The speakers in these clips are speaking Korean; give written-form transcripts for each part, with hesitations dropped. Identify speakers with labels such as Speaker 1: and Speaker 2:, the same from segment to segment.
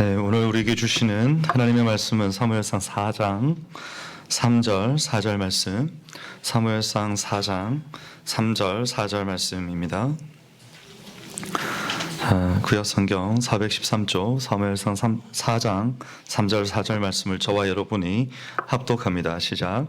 Speaker 1: 네, 오늘 우리에게 주시는 하나님의 말씀은 사무엘상 4장 3절 4절 말씀, 사무엘상 4장 3절 4절 말씀입니다. 구약 성경 413쪽 사무엘상 4장 3절 4절 말씀을 저와 여러분이 합독합니다. 시작.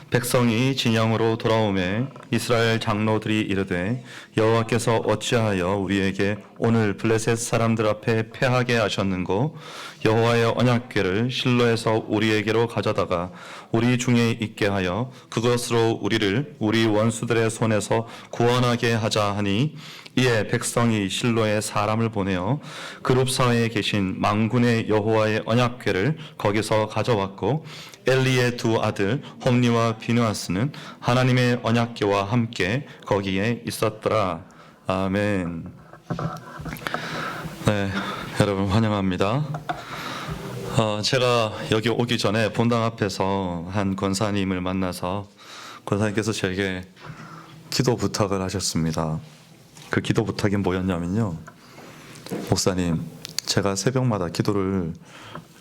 Speaker 1: 백성이 진영으로 돌아오매 이스라엘 장로들이 이르되 여호와께서 어찌하여 우리에게 오늘 블레셋 사람들 앞에 패하게 하셨는고 여호와의 언약궤를 실로에서 우리에게로 가져다가 우리 중에 있게 하여 그것으로 우리를 우리 원수들의 손에서 구원하게 하자 하니 이에 백성이 실로에 사람을 보내어 그룹 사이에 계신 망군의 여호와의 언약궤를 거기서 가져왔고 엘리의 두 아들 홈리와 비누아스는 하나님의 언약궤와 함께 거기에 있었더라. 아멘. 네, 여러분 환영합니다. 제가 여기 오기 전에 본당 앞에서 한 권사님을 만나서 권사님께서 제게 기도 부탁을 하셨습니다. 그 기도 부탁이 뭐였냐면요, 목사님, 제가 새벽마다 기도를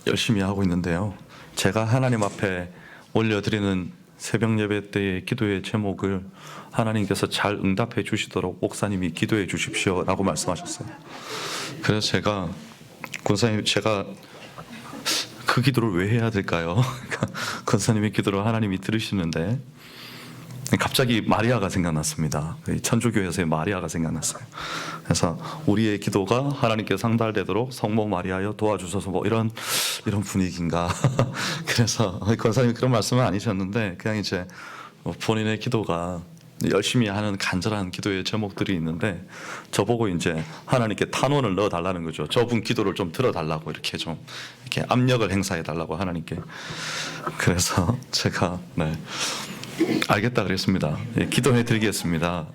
Speaker 1: 열심히 하고 있는데요, 제가 하나님 앞에 올려드리는 새벽 예배 때의 기도의 제목을 하나님께서 잘 응답해 주시도록 목사님이 기도해 주십시오 라고 말씀하셨어요. 그래서 제가, 권사님, 제가 그 기도를 왜 해야 될까요? 권사님의 기도를 하나님이 들으시는데 갑자기 마리아가 생각났습니다. 천주교에서의 마리아가 생각났어요. 그래서 우리의 기도가 하나님께 상달되도록 성모 마리아여 도와주소서, 뭐 이런 분위기인가. 그래서 권사님이 그런 말씀은 아니셨는데 그냥 이제 본인의 기도가 열심히 하는 간절한 기도의 제목들이 있는데 저보고 이제 하나님께 탄원을 넣어 달라는 거죠. 저분 기도를 좀 들어달라고 이렇게 좀 이렇게 압력을 행사해 달라고 하나님께. 그래서 제가 알겠다 그랬습니다. 기도해 드리겠습니다.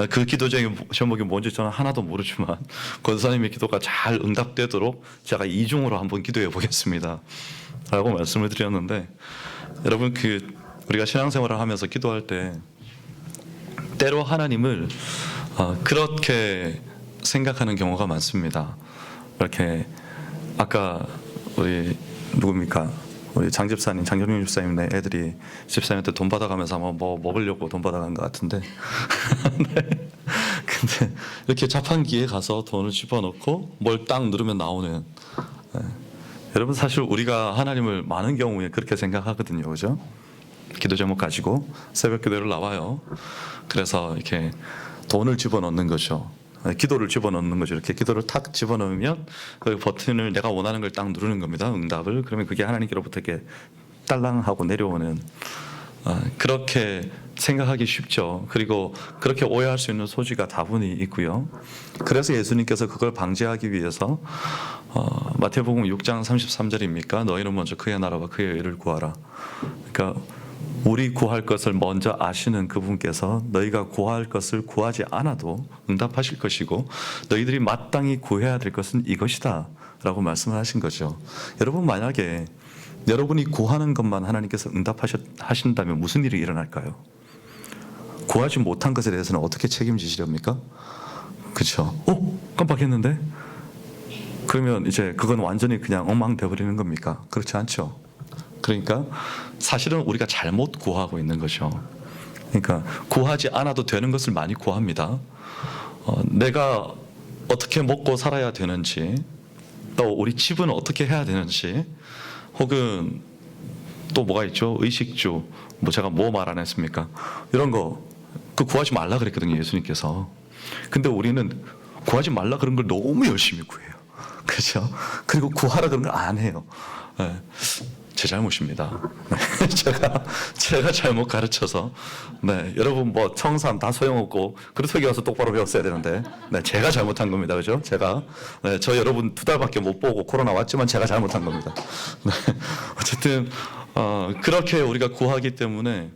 Speaker 1: 그 기도 제목이 뭔지 저는 하나도 모르지만 권사님의 기도가 잘 응답되도록 제가 이중으로 한번 기도해 보겠습니다 라고 말씀을 드렸는데, 여러분, 우리가 신앙생활을 하면서 기도할 때 때로 하나님을 그렇게 생각하는 경우가 많습니다. 이렇게 아까 우리 누굽니까? 우리 장정용 집사님네 애들이 집사님한테 돈 받아가면서 아마 뭐 먹으려고 돈 받아간 것 같은데 네. 근데 이렇게 자판기에 가서 돈을 집어넣고 뭘 딱 누르면 나오는, 여러분, 사실 우리가 하나님을 많은 경우에 그렇게 생각하거든요, 그죠? 기도 제목 가지고 새벽 기도를 나와요. 그래서 이렇게 돈을 집어넣는 거죠. 기도를 집어넣는 거죠. 이렇게 기도를 탁 집어넣으면 그 버튼을 내가 원하는 걸 딱 누르는 겁니다. 응답을. 그러면 그게 하나님께로부터 이렇게 딸랑하고 내려오는, 그렇게 생각하기 쉽죠. 그리고 그렇게 오해할 수 있는 소지가 다분히 있고요. 그래서 예수님께서 그걸 방지하기 위해서 마태복음 6장 33절입니까? 너희는 먼저 그의 나라와 그의 의를 구하라. 그러니까 우리 구할 것을 먼저 아시는 그분께서 너희가 구할 것을 구하지 않아도 응답하실 것이고 너희들이 마땅히 구해야 될 것은 이것이다 라고 말씀을 하신 거죠. 여러분, 만약에 여러분이 구하는 것만 하나님께서 응답하신다면 무슨 일이 일어날까요? 구하지 못한 것에 대해서는 어떻게 책임지시렵니까? 그렇죠? 깜빡했는데? 그러면 이제 그건 완전히 그냥 엉망되어버리는 겁니까? 그렇지 않죠? 그러니까 사실은 우리가 잘못 구하고 있는 거죠. 그러니까 구하지 않아도 되는 것을 많이 구합니다. 내가 어떻게 먹고 살아야 되는지, 또 우리 집은 어떻게 해야 되는지, 혹은 또 뭐가 있죠? 의식주, 제가 뭐 말 안 했습니까? 이런 거 구하지 말라 그랬거든요, 예수님께서. 근데 우리는 구하지 말라 그런 걸 너무 열심히 구해요. 그렇죠? 그리고 구하라 그런 걸 안 해요. 제 잘못입니다. 제가 잘못 가르쳐서, 여러분 청산 다 소용없고 그렇게 와서 똑바로 배웠어야 되는데, 제가 잘못한 겁니다, 그죠? 저 여러분 2달밖에 못 보고 코로나 왔지만 제가 잘못한 겁니다. 어쨌든 그렇게 우리가 구하기 때문에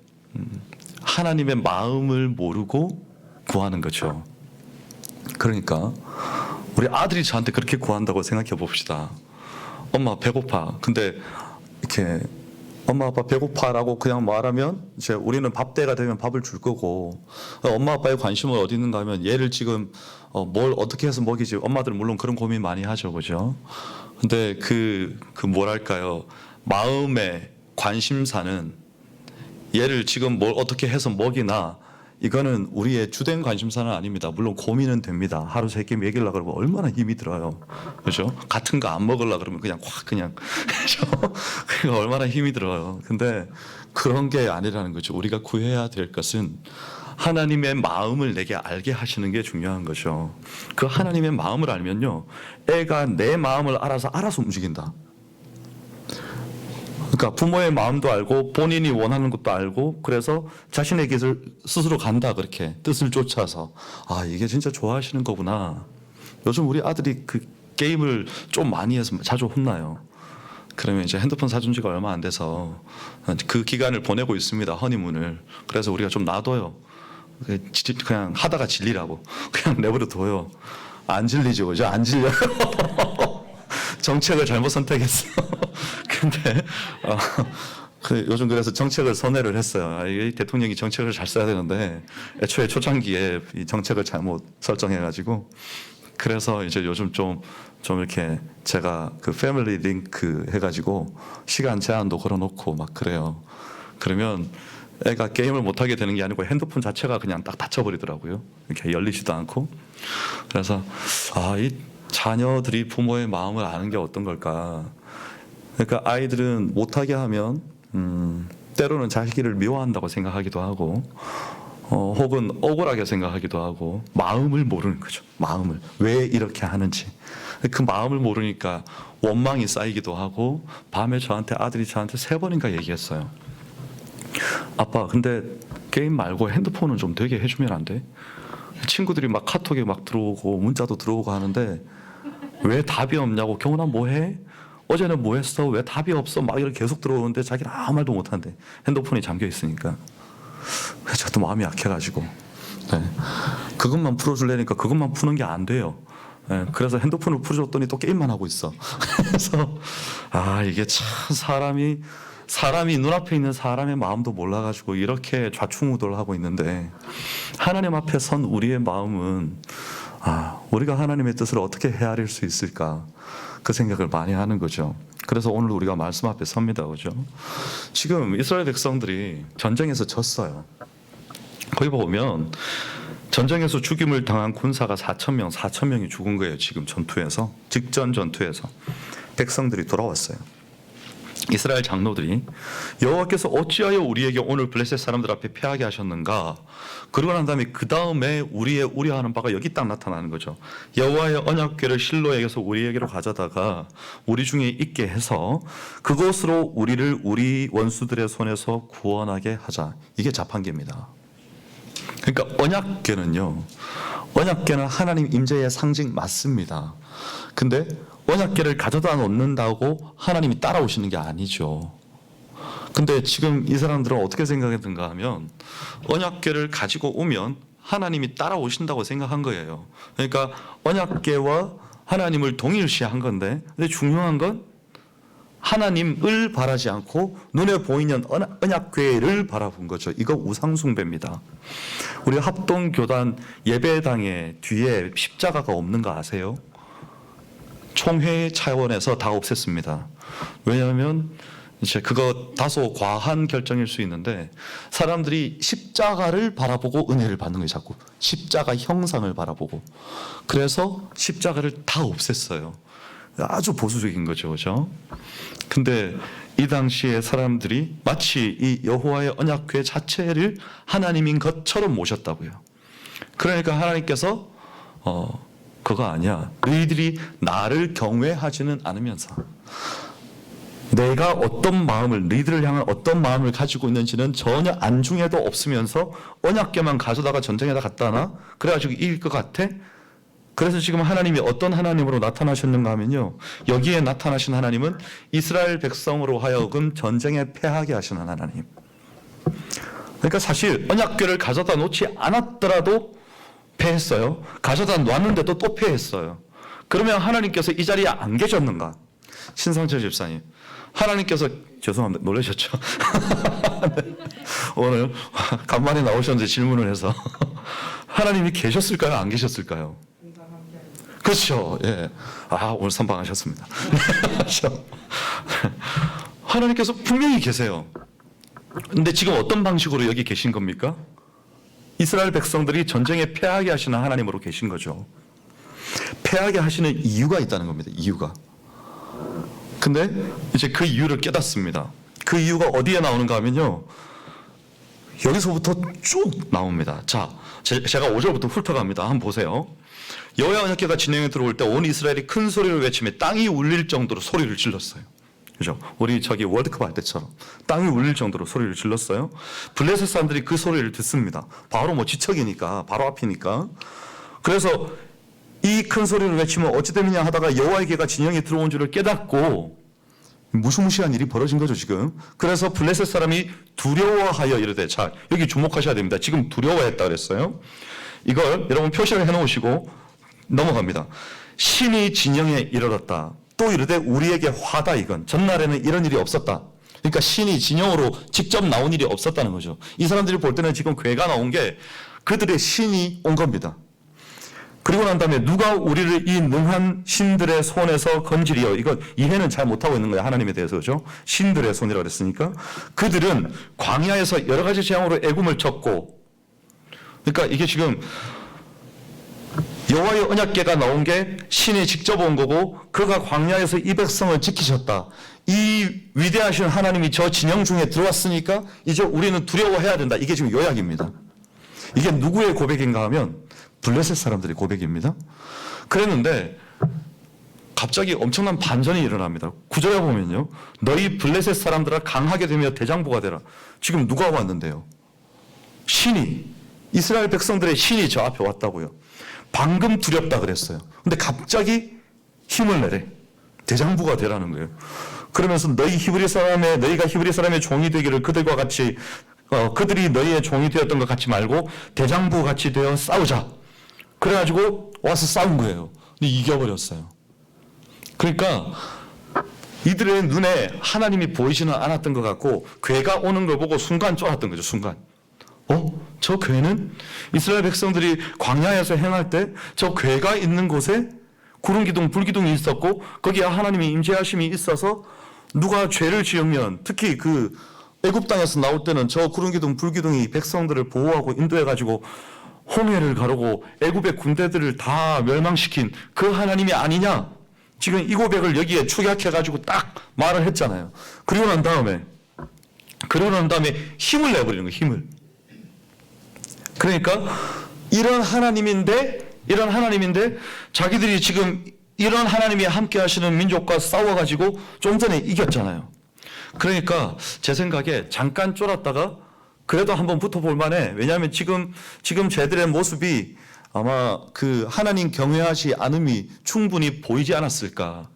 Speaker 1: 하나님의 마음을 모르고 구하는 거죠. 그러니까 우리 아들이 저한테 그렇게 구한다고 생각해 봅시다. 엄마 배고파. 근데 이렇게 엄마 아빠 배고파라고 그냥 말하면 이제 우리는 밥 때가 되면 밥을 줄 거고, 엄마 아빠의 관심은 어디 있는가 하면 얘를 지금 뭘 어떻게 해서 먹이지. 엄마들은 물론 그런 고민 많이 하죠, 그죠? 근데 그 뭐랄까요, 마음의 관심사는 얘를 지금 뭘 어떻게 해서 먹이나, 이거는 우리의 주된 관심사는 아닙니다. 물론 고민은 됩니다. 하루 세 끼 먹이려고 그러면 얼마나 힘이 들어요. 그죠? 같은 거 안 먹으려고 그러면 그냥 확 그냥 그죠? 얼마나 힘이 들어요. 근데 그런 게 아니라는 거죠. 우리가 구해야 될 것은 하나님의 마음을 내게 알게 하시는 게 중요한 거죠. 그 하나님의 마음을 알면요, 애가 내 마음을 알아서 움직인다. 그러니까 부모의 마음도 알고 본인이 원하는 것도 알고, 그래서 자신의 길을 스스로 간다. 그렇게 뜻을 쫓아서. 아, 이게 진짜 좋아하시는 거구나. 요즘 우리 아들이 그 게임을 좀 많이 해서 자주 혼나요. 그러면 이제 핸드폰 사준 지가 얼마 안 돼서 그 기간을 보내고 있습니다, 허니문을. 그래서 우리가 좀 놔둬요. 그냥 하다가 질리라고 그냥 내버려 둬요. 안 질리죠, 그죠? 안 질려요. 정책을 잘못 선택했어. 근데 요즘 그래서 정책을 선회를 했어요. 이 대통령이 정책을 잘 써야 되는데 애초에 초창기에 이 정책을 잘못 설정해가지고, 그래서 이제 요즘 좀 이렇게 제가 그 패밀리 링크 해가지고 시간 제한도 걸어놓고 막 그래요. 그러면 애가 게임을 못하게 되는 게 아니고 핸드폰 자체가 그냥 딱 닫혀버리더라고요. 이렇게 열리지도 않고. 그래서 이 자녀들이 부모의 마음을 아는 게 어떤 걸까. 그러니까 아이들은 못하게 하면 때로는 자기를 미워한다고 생각하기도 하고, 혹은 억울하게 생각하기도 하고, 마음을 모르는 거죠. 마음을 왜 이렇게 하는지. 그 마음을 모르니까 원망이 쌓이기도 하고, 밤에 아들이 저한테 3번인가 얘기했어요. 아빠, 근데 게임 말고 핸드폰은 좀 되게 해주면 안 돼? 친구들이 막 카톡에 막 들어오고 문자도 들어오고 하는데 왜 답이 없냐고. 경훈아 뭐 해? 어제는 뭐 했어? 왜 답이 없어? 막 이렇게 계속 들어오는데 자기는 아무 말도 못 한대. 핸드폰이 잠겨 있으니까. 그래서 저도 마음이 약해가지고, 네. 그것만 풀어주려니까 그것만 푸는 게 안 돼요. 네. 그래서 핸드폰을 풀어줬더니 또 게임만 하고 있어. 그래서 이게 참 사람이 눈앞에 있는 사람의 마음도 몰라가지고 이렇게 좌충우돌하고 있는데, 하나님 앞에 선 우리의 마음은 우리가 하나님의 뜻을 어떻게 헤아릴 수 있을까, 그 생각을 많이 하는 거죠. 그래서 오늘 우리가 말씀 앞에 섭니다, 그죠? 지금 이스라엘 백성들이 전쟁에서 졌어요. 거기 보면 전쟁에서 죽임을 당한 군사가 4,000명이 죽은 거예요. 지금 전투에서, 직전 전투에서 백성들이 돌아왔어요. 이스라엘 장로들이 여호와께서 어찌하여 우리에게 오늘 블레셋 사람들 앞에 패하게 하셨는가. 그러고 난 다음에 그 다음에 우리의 우려하는 바가 여기 딱 나타나는 거죠. 여호와의 언약궤를 실로에게서 우리에게로 가져다가 우리 중에 있게 해서 그곳으로 우리를 우리 원수들의 손에서 구원하게 하자. 이게 자판기입니다. 그러니까 언약궤는 하나님 임재의 상징 맞습니다. 근데 언약궤를 가져다 놓는다고 하나님이 따라오시는 게 아니죠. 근데 지금 이 사람들은 어떻게 생각했는가 하면 언약궤를 가지고 오면 하나님이 따라오신다고 생각한 거예요. 그러니까 언약궤와 하나님을 동일시한 건데, 근데 중요한 건 하나님을 바라지 않고 눈에 보이는 언약궤를 바라본 거죠. 이거 우상숭배입니다. 우리 합동교단 예배당에 뒤에 십자가가 없는 거 아세요? 총회 차원에서 다 없앴습니다. 왜냐하면 이제 그거 다소 과한 결정일 수 있는데, 사람들이 십자가를 바라보고 은혜를 받는 거예요. 자꾸 십자가 형상을 바라보고. 그래서 십자가를 다 없앴어요. 아주 보수적인 거죠, 그렇죠? 근데 이 당시에 사람들이 마치 이 여호와의 언약궤 자체를 하나님인 것처럼 모셨다고요. 그러니까 하나님께서 그거 아니야. 너희들이 나를 경외하지는 않으면서 내가 어떤 마음을, 너희들을 향한 어떤 마음을 가지고 있는지는 전혀 안중에도 없으면서 언약궤만 가져다가 전쟁에다 갖다 놔? 그래가지고 이길 것 같아? 그래서 지금 하나님이 어떤 하나님으로 나타나셨는가 하면요, 여기에 나타나신 하나님은 이스라엘 백성으로 하여금 전쟁에 패하게 하시는 하나님. 그러니까 사실 언약궤를 가져다 놓지 않았더라도 패했어요. 가져다 놨는데도 또 패했어요. 그러면 하나님께서 이 자리에 안 계셨는가? 신상철 집사님. 하나님께서 죄송합니다. 놀라셨죠? 네. 오늘 간만에 나오셨는데 질문을 해서 하나님이 계셨을까요? 안 계셨을까요? 그렇죠. 예. 아, 오늘 선방하셨습니다. 하나님께서 분명히 계세요. 근데 지금 어떤 방식으로 여기 계신 겁니까? 이스라엘 백성들이 전쟁에 패하게 하시는 하나님으로 계신 거죠. 패하게 하시는 이유가 있다는 겁니다. 이유가. 근데 이제 그 이유를 깨닫습니다. 그 이유가 어디에 나오는가 하면요, 여기서부터 쭉 나옵니다. 자, 제가 5절부터 훑어갑니다. 한번 보세요. 여호와 언약궤가 진영에 들어올 때 온 이스라엘이 큰 소리를 외치며 땅이 울릴 정도로 소리를 질렀어요. 그죠? 우리 저기 월드컵 할 때처럼 땅이 울릴 정도로 소리를 질렀어요. 블레셋 사람들이 그 소리를 듣습니다. 바로 뭐 지척이니까, 바로 앞이니까. 그래서 이 큰 소리를 외치면 어찌 되느냐 하다가 여호와의 궤가 진영에 들어온 줄을 깨닫고, 무시무시한 일이 벌어진 거죠 지금. 그래서 블레셋 사람이 두려워하여 이르되, 자 여기 주목하셔야 됩니다. 지금 두려워했다 그랬어요. 이걸 여러분 표시를 해놓으시고 넘어갑니다. 신이 진영에 이르렀다. 또 이르되 우리에게 화다. 이건 전날에는 이런 일이 없었다. 그러니까 신이 진영으로 직접 나온 일이 없었다는 거죠. 이 사람들이 볼 때는 지금 궤가 나온 게 그들의 신이 온 겁니다. 그리고 난 다음에 누가 우리를 이 능한 신들의 손에서 건지리요. 이거 이해는 잘 못하고 있는 거예요. 하나님에 대해서. 그죠? 신들의 손이라고 그랬으니까. 그들은 광야에서 여러 가지 재앙으로 애굽을 쳤고, 그러니까 이게 지금 여호와의 언약궤가 나온 게 신이 직접 온 거고, 그가 광야에서 이 백성을 지키셨다. 이 위대하신 하나님이 저 진영 중에 들어왔으니까 이제 우리는 두려워해야 된다. 이게 지금 요약입니다. 이게 누구의 고백인가 하면 블레셋 사람들의 고백입니다. 그랬는데 갑자기 엄청난 반전이 일어납니다. 9절에 보면요, 너희 블레셋 사람들아 강하게 되며 대장부가 되라. 지금 누가 왔는데요? 신이, 이스라엘 백성들의 신이 저 앞에 왔다고요. 방금 두렵다 그랬어요. 근데 갑자기 힘을 내래. 대장부가 되라는 거예요. 그러면서 너희가 히브리 사람의 종이 되기를 그들과 같이, 그들이 너희의 종이 되었던 것 같이 말고 대장부 같이 되어 싸우자. 그래가지고 와서 싸운 거예요. 근데 이겨버렸어요. 그러니까 이들의 눈에 하나님이 보이지는 않았던 것 같고, 궤가 오는 걸 보고 순간 쫄았던 거죠. 순간. 저 궤는 이스라엘 백성들이 광야에서 행할 때 저 궤가 있는 곳에 구름 기둥, 불 기둥이 있었고, 거기에 하나님의 임재하심이 있어서 누가 죄를 지으면, 특히 그 애굽 땅에서 나올 때는 저 구름 기둥, 불 기둥이 백성들을 보호하고 인도해가지고 홍해를 가르고 애굽의 군대들을 다 멸망시킨 그 하나님이 아니냐? 지금 이 고백을 여기에 축약해가지고 딱 말을 했잖아요. 그러고 난 다음에 힘을 내버리는 거예요. 힘을. 그러니까 이런 하나님인데 자기들이 지금 이런 하나님이 함께 하시는 민족과 싸워가지고 좀 전에 이겼잖아요. 그러니까 제 생각에 잠깐 쫄았다가 그래도 한번 붙어볼 만해. 왜냐하면 지금 쟤들의 모습이 아마 그 하나님 경외하지 않음이 충분히 보이지 않았을까.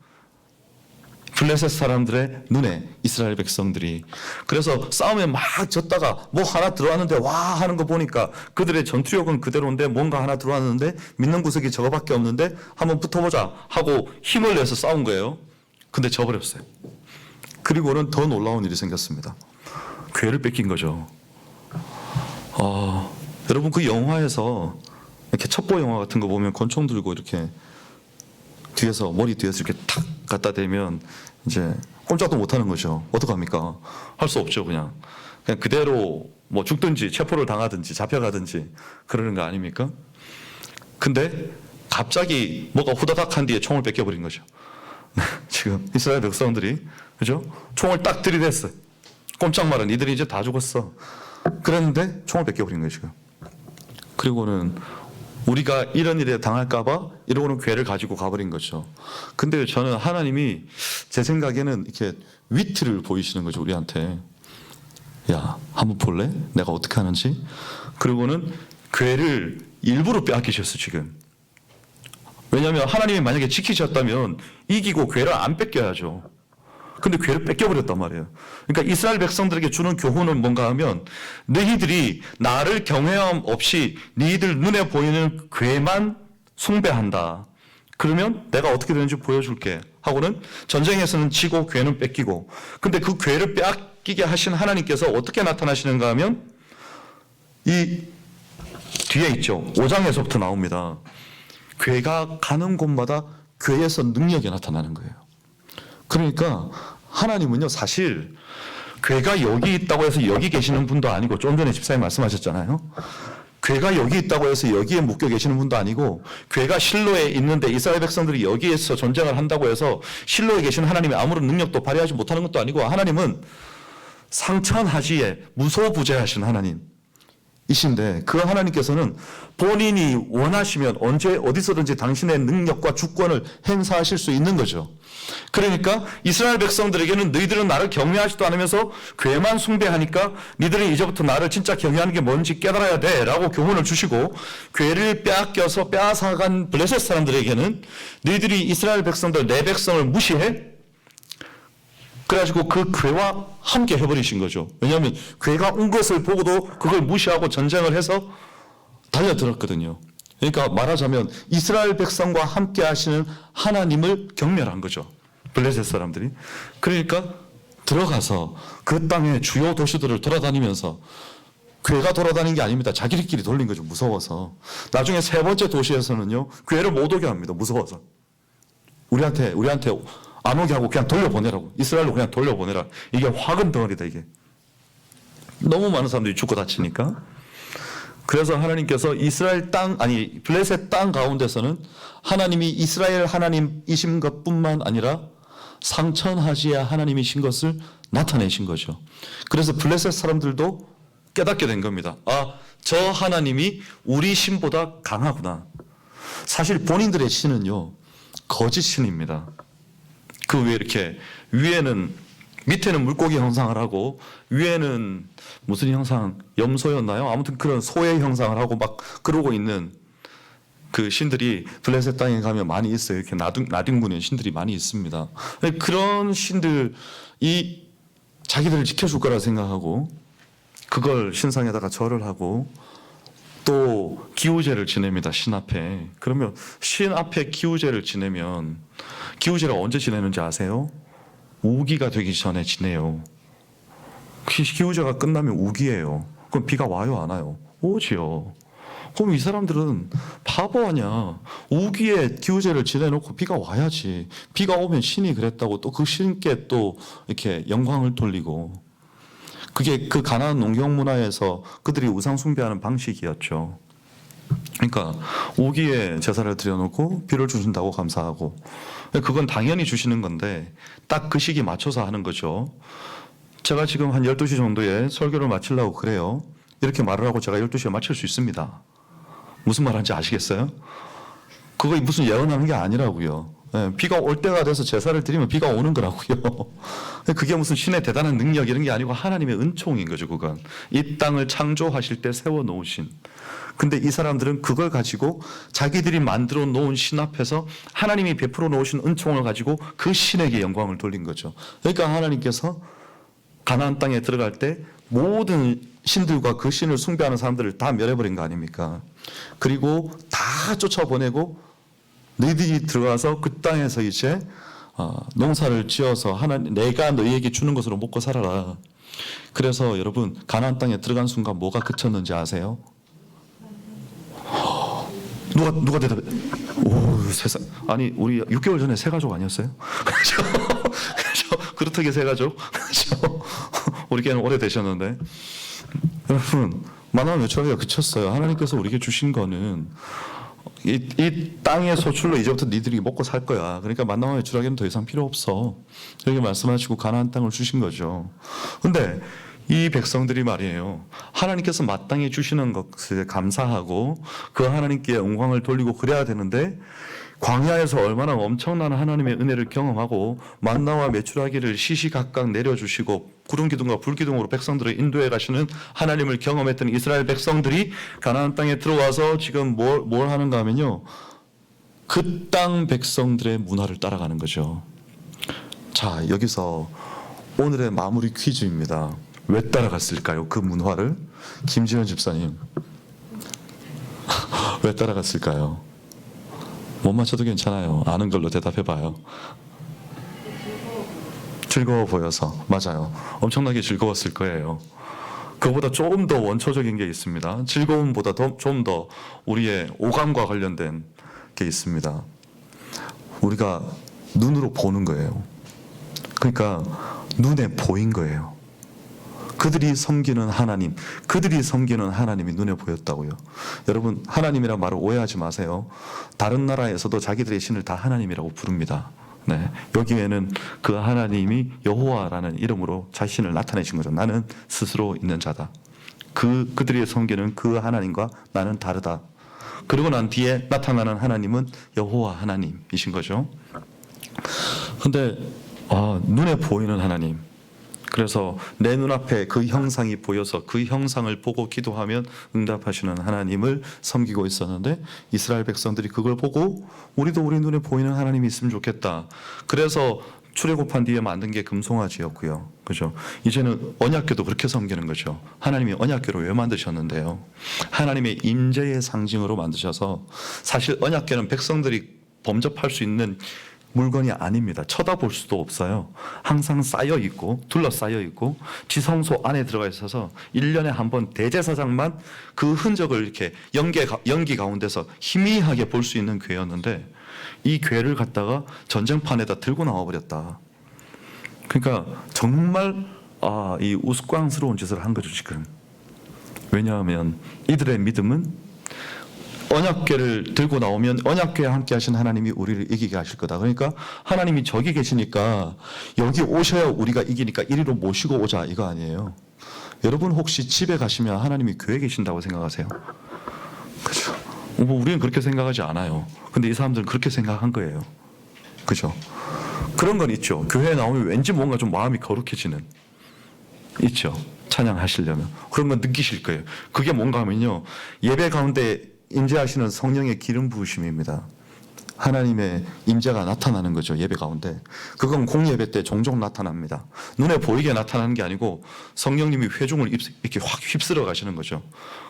Speaker 1: 블레셋 사람들의 눈에 이스라엘 백성들이. 그래서 싸움에 막 졌다가 뭐 하나 들어왔는데 와 하는 거 보니까 그들의 전투력은 그대로인데 뭔가 하나 들어왔는데 믿는 구석이 저거밖에 없는데 한번 붙어보자 하고 힘을 내서 싸운 거예요. 근데 져버렸어요. 그리고는 더 놀라운 일이 생겼습니다. 궤를 뺏긴 거죠. 여러분 그 영화에서 이렇게 첩보 영화 같은 거 보면 권총 들고 이렇게 뒤에서 머리 뒤에서 이렇게 탁 갖다 대면 이제 꼼짝도 못 하는 거죠. 어떡합니까? 할 수 없죠. 그냥 그대로 뭐 죽든지 체포를 당하든지 잡혀가든지 그러는 거 아닙니까? 근데 갑자기 뭐가 후다닥 한 뒤에 총을 뺏겨버린 거죠. 지금 이스라엘 백성들이, 그죠? 총을 딱 들이댔어요. 꼼짝 말은 이들이 이제 다 죽었어. 그랬는데 총을 뺏겨버린 거예요 지금. 그리고는 우리가 이런 일에 당할까봐 이러고는 궤를 가지고 가버린 거죠. 근데 저는 하나님이 제 생각에는 이렇게 위트를 보이시는 거죠 우리한테. 야, 한번 볼래? 내가 어떻게 하는지. 그리고는 궤를 일부러 빼앗기셨어 지금. 왜냐하면 하나님이 만약에 지키셨다면 이기고 궤를 안 뺏겨야죠. 근데 궤를 뺏겨버렸단 말이에요. 그러니까 이스라엘 백성들에게 주는 교훈은 뭔가 하면, 너희들이 나를 경외함 없이 너희들 눈에 보이는 궤만 숭배한다. 그러면 내가 어떻게 되는지 보여줄게 하고는 전쟁에서는 지고 괴는 뺏기고, 근데 그 괴를 빼앗기게 하신 하나님께서 어떻게 나타나시는가 하면 이 뒤에 있죠. 5장에서부터 나옵니다. 괴가 가는 곳마다 괴에서 능력이 나타나는 거예요. 그러니까 하나님은요, 사실 괴가 여기 있다고 해서 여기 계시는 분도 아니고, 좀 전에 집사님 말씀하셨잖아요. 괴가 여기 있다고 해서 여기에 묶여 계시는 분도 아니고, 괴가 실로에 있는데 이스라엘 백성들이 여기에서 전쟁을 한다고 해서 실로에 계신 하나님이 아무런 능력도 발휘하지 못하는 것도 아니고, 하나님은 상천하지에 무소부재하신 하나님이신데, 그 하나님께서는 본인이 원하시면 언제 어디서든지 당신의 능력과 주권을 행사하실 수 있는 거죠. 그러니까 이스라엘 백성들에게는 너희들은 나를 경외하지도 않으면서 괴만 숭배하니까 니들이 이제부터 나를 진짜 경외하는 게 뭔지 깨달아야 돼 라고 교훈을 주시고, 괴를 빼앗겨서 빼앗아간 블레셋 사람들에게는 너희들이 이스라엘 백성들 내 백성을 무시해? 그래가지고 그 괴와 함께 해버리신 거죠. 왜냐하면 괴가 온 것을 보고도 그걸 무시하고 전쟁을 해서 달려들었거든요. 그러니까 말하자면 이스라엘 백성과 함께 하시는 하나님을 경멸한 거죠, 블레셋 사람들이. 그러니까 들어가서 그 땅의 주요 도시들을 돌아다니면서, 괴가 돌아다닌 게 아닙니다. 자기들끼리 돌린 거죠, 무서워서. 나중에 세 번째 도시에서는요, 괴를 못 오게 합니다, 무서워서. 우리한테 안 오게 하고 그냥 돌려보내라고. 이스라엘로 그냥 돌려보내라. 이게 화근 덩어리다, 이게. 너무 많은 사람들이 죽고 다치니까. 그래서 하나님께서 이스라엘 땅, 아니 블레셋 땅 가운데서는 하나님이 이스라엘 하나님이신 것뿐만 아니라 상천하지야 하나님이신 것을 나타내신 거죠. 그래서 블레셋 사람들도 깨닫게 된 겁니다. 아, 저 하나님이 우리 신보다 강하구나. 사실 본인들의 신은요, 거짓 신입니다. 그 왜 이렇게 밑에는 물고기 형상을 하고 위에는 무슨 형상, 염소였나요? 아무튼 그런 소의 형상을 하고 막 그러고 있는 그 신들이 블레셋 땅에 가면 많이 있어요. 이렇게 나뒹구는 신들이 많이 있습니다. 그런 신들이 자기들을 지켜줄 거라 생각하고 그걸 신상에다가 절을 하고 또 기우제를 지냅니다, 신 앞에. 그러면 신 앞에 기우제를 지내면, 기우제를 언제 지내는지 아세요? 우기가 되기 전에 지내요. 기우제가 끝나면 우기예요. 그럼 비가 와요, 안 와요? 오지요. 그럼 이 사람들은 바보 아니야. 우기에 기우제를 지내놓고 비가 와야지. 비가 오면 신이 그랬다고 또 그 신께 또 이렇게 영광을 돌리고. 그게 그 가나안 농경 문화에서 그들이 우상 숭배하는 방식이었죠. 그러니까 우기에 제사를 드려놓고 비를 주신다고 감사하고, 그건 당연히 주시는 건데 딱 그 시기 맞춰서 하는 거죠. 제가 지금 한 12시 정도에 설교를 마치려고 그래요. 이렇게 말을 하고 제가 12시에 마칠 수 있습니다. 무슨 말 하는지 아시겠어요? 그거 무슨 예언하는 게 아니라고요. 비가 올 때가 돼서 제사를 드리면 비가 오는 거라고요. 그게 무슨 신의 대단한 능력 이런 게 아니고 하나님의 은총인 거죠, 그건. 이 땅을 창조하실 때 세워놓으신. 근데 이 사람들은 그걸 가지고 자기들이 만들어 놓은 신 앞에서 하나님이 베풀어 놓으신 은총을 가지고 그 신에게 영광을 돌린 거죠. 그러니까 하나님께서 가나안 땅에 들어갈 때 모든 신들과 그 신을 숭배하는 사람들을 다 멸해버린 거 아닙니까? 그리고 다 쫓아보내고 너희들이 들어가서 그 땅에서 이제 농사를 지어서 내가 너희에게 주는 것으로 먹고 살아라. 그래서 여러분, 가나안 땅에 들어간 순간 뭐가 그쳤는지 아세요? 누가 대답해? 오, 세상. 아니, 우리 6개월 전에 새 가족 아니었어요? 그렇죠? 그렇게 새 가족. 그렇죠? 우리 교회는 오래되셨는데. 여러분, 만나면 외출하기가 그쳤어요. 하나님께서 우리에게 주신 거는 이 땅의 소출로 이제부터 니들이 먹고 살 거야. 그러니까 만나면 외출하기는 더 이상 필요 없어. 이렇게 말씀하시고 가나안 땅을 주신 거죠. 근데 이 백성들이 말이에요, 하나님께서 마땅히 주시는 것에 감사하고 그 하나님께 영광을 돌리고 그래야 되는데, 광야에서 얼마나 엄청난 하나님의 은혜를 경험하고 만나와 메추라기를 시시각각 내려주시고 구름 기둥과 불 기둥으로 백성들을 인도해 가시는 하나님을 경험했던 이스라엘 백성들이 가나안 땅에 들어와서 지금 뭘 하는가 하면요, 그 땅 백성들의 문화를 따라가는 거죠. 자, 여기서 오늘의 마무리 퀴즈입니다. 왜 따라갔을까요? 그 문화를? 김지현 집사님 왜 따라갔을까요? 못 맞춰도 괜찮아요. 아는 걸로 대답해봐요. 즐거워 보여서. 맞아요. 엄청나게 즐거웠을 거예요. 그보다 조금 더 원초적인 게 있습니다. 즐거움보다 좀 더 우리의 오감과 관련된 게 있습니다. 우리가 눈으로 보는 거예요. 그러니까 눈에 보인 거예요. 그들이 섬기는 하나님이 눈에 보였다고요. 여러분, 하나님이란 말을 오해하지 마세요. 다른 나라에서도 자기들의 신을 다 하나님이라고 부릅니다. 네, 여기에는 그 하나님이 여호와라는 이름으로 자신을 나타내신 거죠. 나는 스스로 있는 자다. 그들이 섬기는 그 하나님과 나는 다르다. 그리고 난 뒤에 나타나는 하나님은 여호와 하나님이신 거죠. 근데 눈에 보이는 하나님, 그래서 내 눈앞에 그 형상이 보여서 그 형상을 보고 기도하면 응답하시는 하나님을 섬기고 있었는데, 이스라엘 백성들이 그걸 보고 우리도 우리 눈에 보이는 하나님이 있으면 좋겠다. 그래서 출애굽한 뒤에 만든 게 금송아지였고요. 그죠? 이제는 언약궤도 그렇게 섬기는 거죠. 하나님이 언약궤를 왜 만드셨는데요? 하나님의 임재의 상징으로 만드셔서, 사실 언약궤는 백성들이 범접할 수 있는 물건이 아닙니다. 쳐다볼 수도 없어요. 항상 쌓여 있고 둘러싸여 있고 지성소 안에 들어가 있어서 1년에 한 번 대제사장만 그 흔적을 이렇게 연기 가운데서 희미하게 볼 수 있는 궤였는데, 이 궤를 갖다가 전쟁판에다 들고 나와 버렸다. 그러니까 정말 이 우스꽝스러운 짓을 한 거죠 지금. 왜냐하면 이들의 믿음은 언약궤를 들고 나오면 언약궤와 함께 하신 하나님이 우리를 이기게 하실 거다. 그러니까 하나님이 저기 계시니까 여기 오셔야 우리가 이기니까 이리로 모시고 오자, 이거 아니에요. 여러분 혹시 집에 가시면 하나님이 교회에 계신다고 생각하세요? 그렇죠? 우리는 그렇게 생각하지 않아요. 근데 이 사람들은 그렇게 생각한 거예요. 그죠? 그런 건 있죠. 교회에 나오면 왠지 뭔가 좀 마음이 거룩해지는, 있죠. 찬양하시려면 그런 건 느끼실 거예요. 그게 뭔가 하면요, 예배 가운데 임재하시는 성령의 기름 부으심입니다. 하나님의 임재가 나타나는 거죠, 예배 가운데. 그건 공예배 때 종종 나타납니다. 눈에 보이게 나타나는 게 아니고 성령님이 회중을 이렇게 확 휩쓸어 가시는 거죠.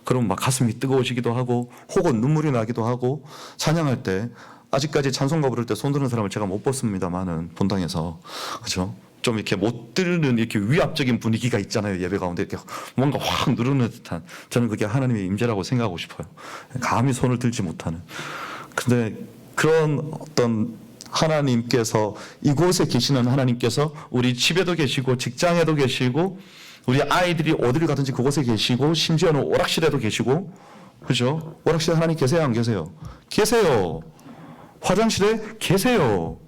Speaker 1: 그럼 막 가슴이 뜨거워지기도 하고 혹은 눈물이 나기도 하고, 찬양할 때 아직까지 찬송가 부를 때 손 드는 사람을 제가 못 봤습니다만은 본당에서, 그렇죠? 좀 이렇게 못 들는 이렇게 위압적인 분위기가 있잖아요. 예배 가운데 이렇게 뭔가 확 누르는 듯한, 저는 그게 하나님의 임재라고 생각하고 싶어요. 감히 손을 들지 못하는. 근데 그런 어떤 하나님께서, 이곳에 계시는 하나님께서 우리 집에도 계시고 직장에도 계시고 우리 아이들이 어디를 가든지 그곳에 계시고 심지어는 오락실에도 계시고, 그죠? 오락실에 하나님 계세요, 안 계세요? 계세요. 화장실에 계세요.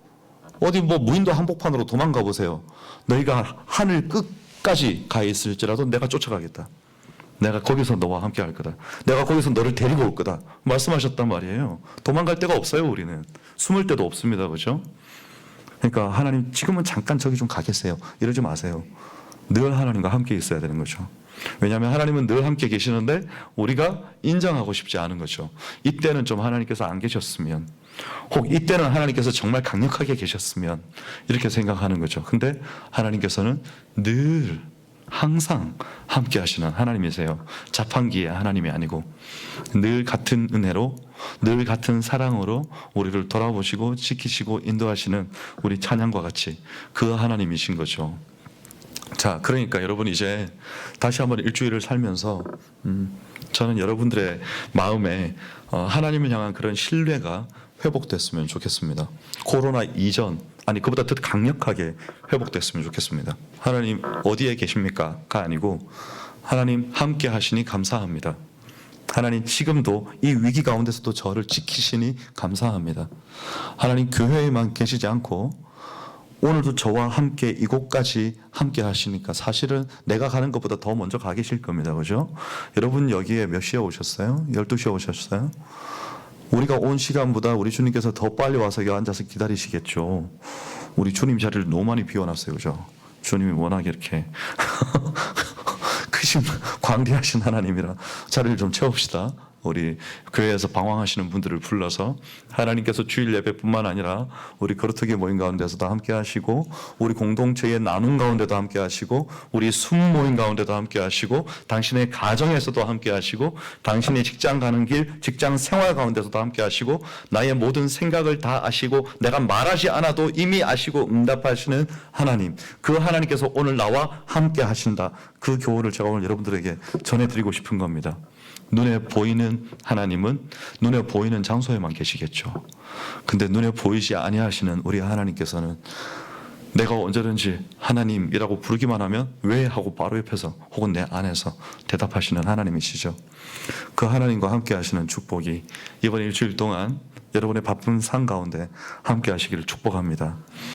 Speaker 1: 어디 무인도 한복판으로 도망가 보세요. 너희가 하늘 끝까지 가 있을지라도 내가 쫓아가겠다. 내가 거기서 너와 함께 할 거다. 내가 거기서 너를 데리고 올 거다. 말씀하셨단 말이에요. 도망갈 데가 없어요, 우리는. 숨을 데도 없습니다. 그죠? 그러니까 하나님 지금은 잠깐 저기 좀 가 계세요. 이러지 마세요. 늘 하나님과 함께 있어야 되는 거죠. 왜냐하면 하나님은 늘 함께 계시는데 우리가 인정하고 싶지 않은 거죠. 이때는 좀 하나님께서 안 계셨으면, 혹 이때는 하나님께서 정말 강력하게 계셨으면, 이렇게 생각하는 거죠. 근데 하나님께서는 늘 항상 함께 하시는 하나님이세요. 자판기의 하나님이 아니고 늘 같은 은혜로, 늘 같은 사랑으로 우리를 돌아보시고 지키시고 인도하시는 우리 찬양과 같이 그 하나님이신 거죠. 자, 그러니까 여러분 이제 다시 한번 일주일을 살면서 저는 여러분들의 마음에 하나님을 향한 그런 신뢰가 회복됐으면 좋겠습니다. 코로나 이전, 아니 그보다 더 강력하게 회복됐으면 좋겠습니다. 하나님 어디에 계십니까? 가 아니고 하나님 함께 하시니 감사합니다. 하나님 지금도 이 위기 가운데서도 저를 지키시니 감사합니다. 하나님 교회에만 계시지 않고 오늘도 저와 함께 이곳까지 함께 하시니까 사실은 내가 가는 것보다 더 먼저 가 계실 겁니다. 그죠? 여러분 여기에 몇 시에 오셨어요? 12시에 오셨어요? 우리가 온 시간보다 우리 주님께서 더 빨리 와서 여기 앉아서 기다리시겠죠. 우리 주님 자리를 너무 많이 비워놨어요. 그죠? 주님이 워낙 이렇게 크신 광대하신 하나님이라 자리를 좀 채웁시다. 우리 교회에서 방황하시는 분들을 불러서 하나님께서 주일 예배뿐만 아니라 우리 거루터기 모임 가운데서도 함께 하시고 우리 공동체의 나눔 가운데도 함께 하시고 우리 숨 모임 가운데도 함께 하시고 당신의 가정에서도 함께 하시고 당신의 직장 가는 길 직장 생활 가운데서도 함께 하시고 나의 모든 생각을 다 아시고 내가 말하지 않아도 이미 아시고 응답하시는 하나님, 그 하나님께서 오늘 나와 함께 하신다. 그 교훈을 제가 오늘 여러분들에게 전해드리고 싶은 겁니다. 눈에 보이는 하나님은 눈에 보이는 장소에만 계시겠죠. 근데 눈에 보이지 아니하시는 우리 하나님께서는 내가 언제든지 하나님이라고 부르기만 하면 왜 하고 바로 옆에서 혹은 내 안에서 대답하시는 하나님이시죠. 그 하나님과 함께 하시는 축복이 이번 일주일 동안 여러분의 바쁜 삶 가운데 함께 하시기를 축복합니다.